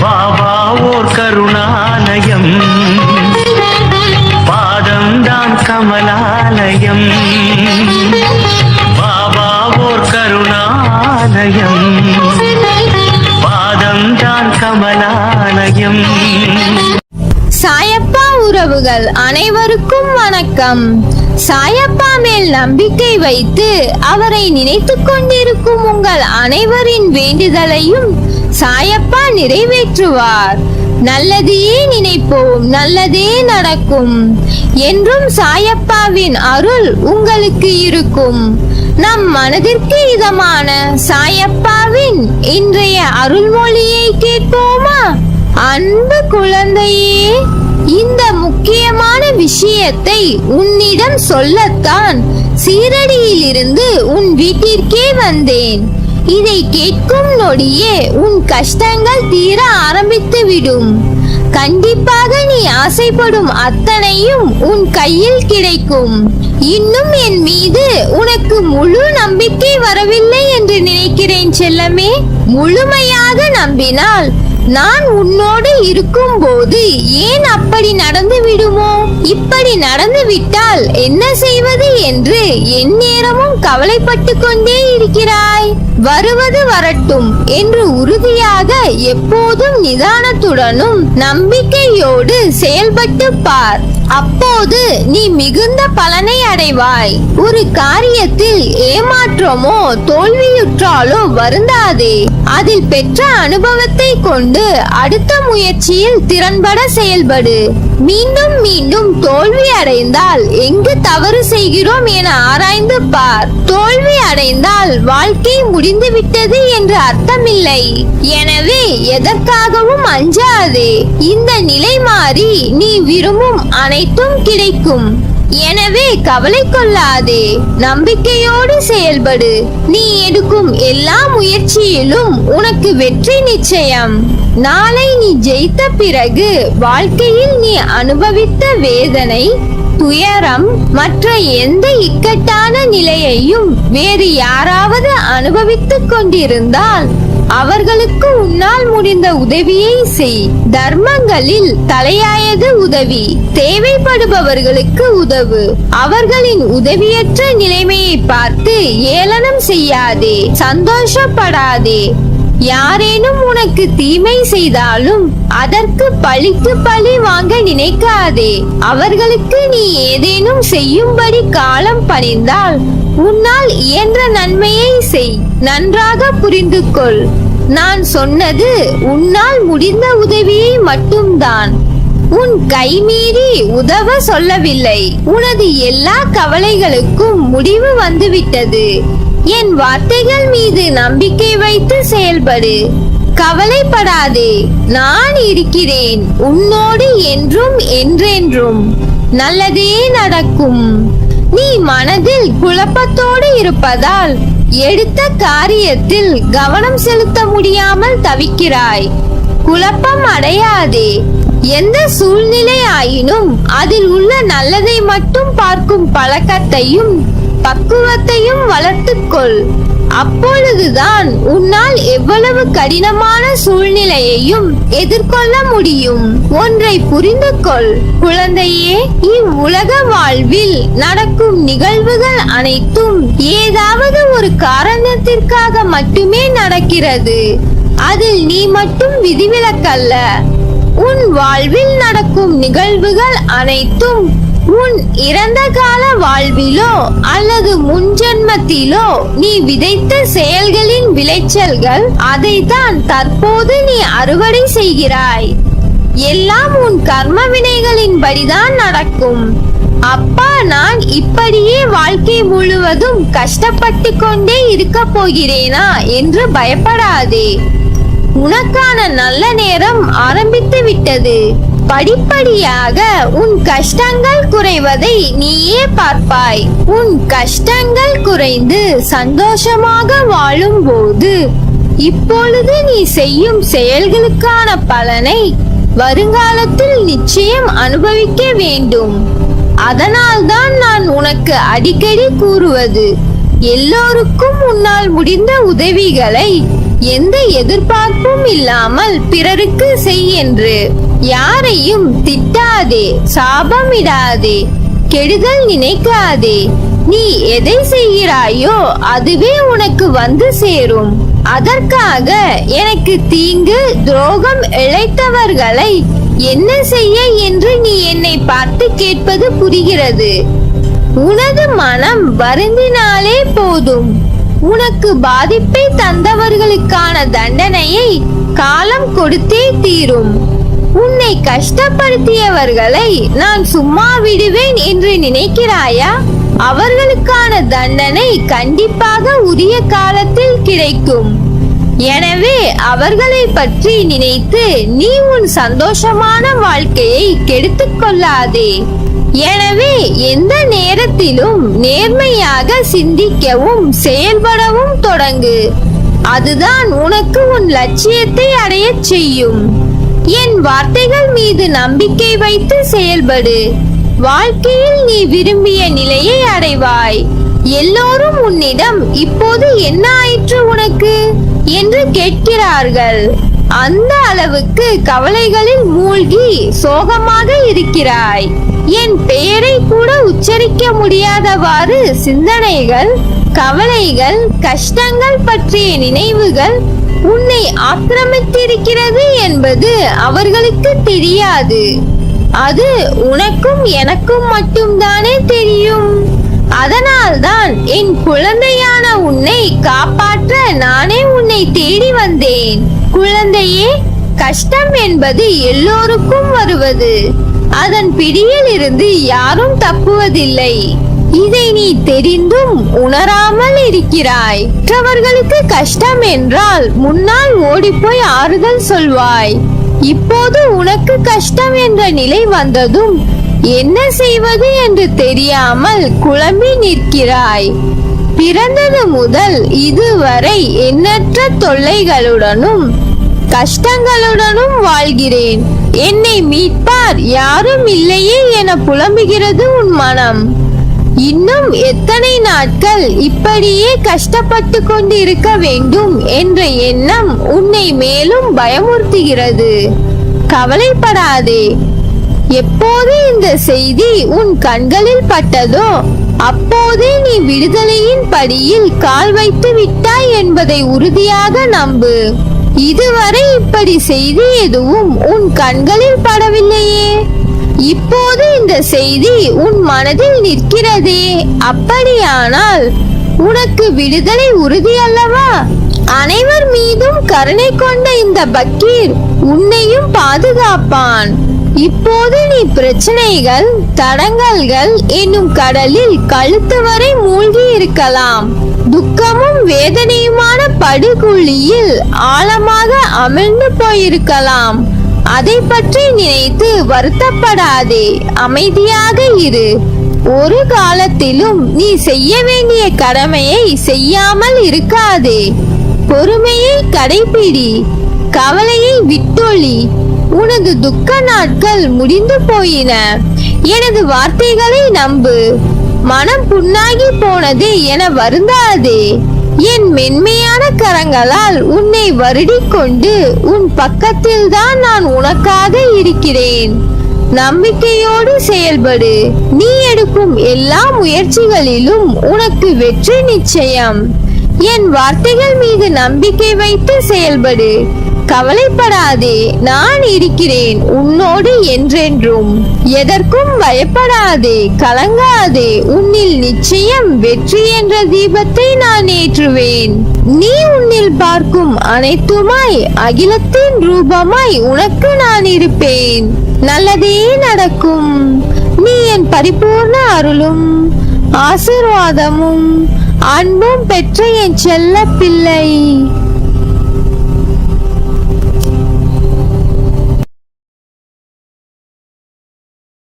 பாபா ஓர் கருணாலயம், பாதம்தான் கமலாலயம். பாபா ஓர் கருணாலயம், பாதம்தான் கமலாலயம். சாயப்பா உறவுகள் அனைவருக்கும் வணக்கம். சாயப்பா மேல் நம்பிக்கை வைத்து அவரை நினைத்துக் கொண்டிருக்கும் உங்கள் அனைவரின் வேண்டுதலையும் சாயப்பா நிறைவேற்றுவார். நல்லதையே நினைப்போம், நல்லதே நடக்கும். என்றும் சாயப்பாவின் அருள் உங்களுக்கு இருக்கும். நம் மனதிற்கு இதமான சாயப்பாவின் இன்றைய அருள்மொழியை கேட்போமா? அன்பு குழந்தையே, இந்த முக்கியமான விஷயத்தை உன்னிடம் சொல்லத்தான் சீரடியில் இருந்து உன் வீட்டிற்கே வந்தேன். இதை கேட்கும் நொடியே உன் கஷ்டங்கள் தீர ஆரம்பித்து விடும். கண்டிப்பாக நீ ஆசைப்படும் அத்தனையும் உன் கையில் கிடைக்கும். இன்னும் என் மீது உனக்கு முழு நம்பிக்கை வரவில்லை என்று நினைக்கிறேன் செல்லமே. முழுமையாக நம்பினால் நான் உன்னோடு இருக்கும் போது ஏன் அப்படி நடந்து விடுமோ? இப்படி நடந்து விட்டால் என்ன செய்வது என்று எந்நேரமும் கவலைப்பட்டு கொண்டே இருக்கிறாய். வருவது வரட்டும் என்று உறுதியாக எப்போதும் நிதானத்துடனும் நம்பிக்கையோடு செயல்பட்டு பார். அப்போது நீ மிகுந்த பலனை அடைவாய். ஒரு காரியத்தில் ஏமாற்றமோ தோல்வியுற்றாலோ வருந்தாதே. அதில் பெற்ற அனுபவத்தை கொண்டு அடுத்த முயற்சியில் திறன்பட செயல்படு. மீண்டும் மீண்டும் தோல்வி அடைந்தால் எங்கு தவறு செய்கிறோம் என ஆராய்ந்து பார். தோல்வி அடைந்தால் வாழ்க்கை முடிந்துவிட்டது என்று அர்த்தமில்லை. எனவே எதற்காகவும் அஞ்சாதே. இந்த நிலை மாறி நீ விரும்பும் அனைத்தும் கிடைக்கும். எனவே கவலை கொள்ளாதே, நம்பிக்கையோடு செயல்படு. நீ எடுக்கும் எல்லா முயற்சியிலும் உனக்கு வெற்றி நிச்சயம். நாளை நீ ஜெயித்த பிறகு வாழ்க்கையில் நீ அனுபவித்த வேதனை, துயரம் மற்ற எந்த இக்கட்டான நிலையையும் வேறு யாராவது அனுபவித்துக் கொண்டிருந்தால் அவர்களுக்கு உன்னால் முடிந்த உதவியை செய். தர்மங்களில் தலையாயது உதவி. தேவைப்படுபவர்களுக்கு உதவு. அவர்களின் உதவியற்ற நிலைமையை பார்த்து ஏளனம் செய்யாதே, சந்தோஷப்படாதே. யாரேனும் உனக்கு தீமை செய்தாலும் அதற்கு பழிக்கு பழி வாங்க நினைக்காதே. அவர்களுக்கு நீ ஏதேனும் செய்யும்படி காலம் பணிந்தால் உன்னால் இயன்ற நன்மையை செய். நன்றாக புரிந்து கொள். நான் சொன்னது உன்னால் முடிந்த உதவியை மட்டும்தான். உன் கைமீறி உதவ சொல்லவில்லை. உனது எல்லா கவலைகளுக்கும் முடிவு வந்துவிட்டது. என் வார்த்தைகள் மீது நம்பிக்கை வைத்து செயல்படு. கவலைப்படாதே, நான் இருக்கிறேன் உன்னோடு என்றும் என்றென்றும். நல்லதே நடக்கும். நீ மனதில் குழப்பத்தோடு இருப்பதால் எடுத்த காரியத்தில் கவனம் செலுத்த முடியாமல் தவிக்கிறாய். குழப்பம் அடையாதே. எந்த சூழ்நிலை ஆயினும் அதில் உள்ள நல்லதை மட்டும் பார்க்கும் பழக்கத்தையும் பக்குவத்தையும் வளர்த்துக்கொள். அப்பொழுதுதான் உன்னால் எவ்வளவு கடினமான சூழ்நிலையையும் எதிர்கொள்ள முடியும். ஒன்றை புரிந்து கொள் குழந்தையே, இவ்வுலக வாழ்வில் நடக்கும் நிகழ்வுகள் அனைத்தும் ஏதாவது ஒரு காரணத்திற்காக மட்டுமே நடக்கிறது. அதில் நீ மட்டும் விதிவிலக்கல்ல. உன் வாழ்வில் நடக்கும் நிகழ்வுகள் அனைத்தும் உன் இறந்த கால வாழ்விலோ அல்லது முன்ஜென்மத்திலோ நீ விதைத்த செயல்களின் விளைச்சல்கள். அதைத்தான் தற்போது நீ அறுவடை செய்கிறாய். எல்லாம் உன் கர்ம வினைகளின் படிதான் நடக்கும். அப்பா, நான் இப்படியே வாழ்க்கை முழுவதும் கஷ்டப்பட்டு கொண்டே இருக்க போகிறேனா என்று பயப்படாதே. உனக்கான நல்ல நேரம் ஆரம்பித்து விட்டது. படிப்படியாக உன் கஷ்டங்கள் குறைவதை நீயே பார்ப்பாய். உன் கஷ்டங்கள் குறைந்து சந்தோஷமாக வாழும் போது இப்பொழுது நீ செய்யும் செயல்களுக்கான பலனை வருங்காலத்தில் நிச்சயம் அனுபவிக்க வேண்டும். அதனால்தான் நான் உனக்கு அடிக்கடி கூறுவது, எல்லோருக்கும் உன்னால் முடிந்த உதவிகளை எந்த எதிர்பார்ப்பும் இல்லாமல் பிறருக்கு செய் என்று. யாரையும் திட்டாதே, சாபமிடாதே, கெடுதல் நினைக்காதே. நீ எதை செய்கிறாயோ அதுவே உனக்கு வந்து சேரும். அதற்காக எனக்கு தீங்கு துரோகம் இழைத்தவர்களை என்ன செய்ய என்று நீ என்னை பார்த்து கேட்பது புரிகிறது. உனது மனம் வருந்தினாலே போதும். உனக்கு பாதிப்பை தந்தவர்களுக்கான தண்டனையை காலம் கொடுத்தே தீரும். உன்னை கஷ்டப்படுத்தியவர்களை நான் சும்மா விடுவேன் என்று நினைக்கிறாயா? அவர்களுக்கான தண்டனை கண்டிப்பாக உரிய காலத்தில் கிடைக்கும். எனவே அவர்களை பற்றி நினைத்து நீ உன் சந்தோஷமான வாழ்க்கையை கெடுத்துக் கொள்ளாதே. எனவே எந்த நேரத்திலும் நேர்மையாக சிந்திக்கவும் செயல்படவும் தொடங்கு. அதுதான் உனக்கு உன் லட்சியத்தை அடையச் செய்யும். என் வார்த்தைகள் மீது நம்பிக்கை வைத்து செயல்படு. வாழ்க்கையில் நீ விரும்பிய நிலையை அடைவாய். எல்லோரும் உன்னிடம் இப்போது என்ன ஆயிற்று உனக்கு என்று கேட்கிறார்கள். அந்த அளவுக்கு கவலைகளில் மூழ்கி சோகமாக இருக்கிறாய். என் பெயரை கூட உச்சரிக்க முடியாதவாறு சிந்தனைகள், கவலைகள், கஷ்டங்கள் பற்றிய நினைவுகள் உன்னை ஆக்கிரமித்திருக்கிறது என்பது அவர்களுக்கு தெரியாது. அது உனக்கும் எனக்கும் மட்டும்தானே தெரியும். அதனால்தான் என் குழந்தையான உன்னை காப்பாற்ற நானே உன்னை தேடி வந்தேன். குழந்தையே, கஷ்டம் என்பது எல்லோருக்கும் வருவது. அதன் பிடியில் இருந்து யாரும் தப்புவதில்லை. இதை நீ தெரிந்தும் உணராமல் இருக்கிறாய். மற்றவர்களுக்கு கஷ்டம் என்றால் முன்னால் ஓடிப்போய் ஆறுதல் சொல்வாய். இப்போது உனக்கு கஷ்டம் என்ற நிலை வந்ததும் என்ன செய்வது என்று தெரியாமல் குழம்பி நிற்கிறாய். பிறந்தது முதல் இதுவரை எண்ணற்ற தொல்லைகளுடனும் கஷ்டங்களுடனும் வாழ்கிறேன். என்னை மீட்பார் யாரும் இல்லையே என புலம்புகிறது உன் மனம். இன்னும் எத்தனை நாட்கள் இப்படியே கஷ்டப்பட்டு கொண்டு இருக்க வேண்டும் என்ற எண்ணம் உன்னை மேலும் பயமுறுத்துகிறது. கவலைப்படாதே. எப்போது இந்த செய்தி உன் கண்களில் பட்டதோ அப்போதே நீ விடுதலையின் படியில் கால் வைத்து விட்டாய் என்பதை உறுதியாக நம்பு. இதுவரை இப்படி செய்தி எதுவும் உன் கண்களில் படவில்லையே. இப்போது இந்த செய்தி உன் மனதில் நிற்கிறதே. அப்படியானால் உனக்கு விடுதலை உறுதி அல்லவா? அனைவர் மீதும் கருணை கொண்ட இந்த பக்கீர் உன்னையும் பாதுகாப்பான். இப்போது நீ பிரச்சனைகள், தடங்கல்கள் என்னும் கடலில் கழுத்து வரை மூழ்கி இருக்கலாம். துக்கமும் வேதனையுமான படுகுழியில் ஆழமாக அமிழ்ந்து போயிருக்கலாம். அதை பற்றி நினைத்து வருத்தப்படாதே, அமைதியாக இரு. ஒரு காலத்திலும் நீ செய்ய வேண்டிய கடமையை செய்யாமல் இருக்காதே. பொறுமையை கடைபிடி, கவலையை விட்டொழி. உனது துக்க நாட்கள் முடிந்து போயின. எனது வார்த்தைகளை நம்பு. மனம் புண்ணாகி போனது என வருந்தாதே. என் மென்மையான கரங்களால் உன்னை வருடிக் கொண்டு உன் பக்கத்தில் தான் நான் உனக்காக இருக்கிறேன். நம்பிக்கையோடு செயல்படு. நீ எடுக்கும் எல்லா முயற்சிகளிலும் உனக்கு வெற்றி நிச்சயம். என் வார்த்தைகள் மீது நம்பிக்கை வைத்து செயல்படு. கவலைப்படாதே, நான் இருக்கிறேன் உன்னோடு என்றென்றும். எதற்கும் பயப்படாதே, கலங்காதே. உன்னில் நிச்சயம் வெற்றி என்ற தீபத்தை நான் ஏற்றுவேன். நீ உன்னில் பார்க்கும் அனைத்துமாய் அகிலத்தின் ரூபமாய் உனக்கு நான் இருப்பேன். நல்லதே நடக்கும். நீ என் பரிபூர்ண அருளும் ஆசீர்வாதமும் அன்பும் பெற்ற என் செல்ல பிள்ளை.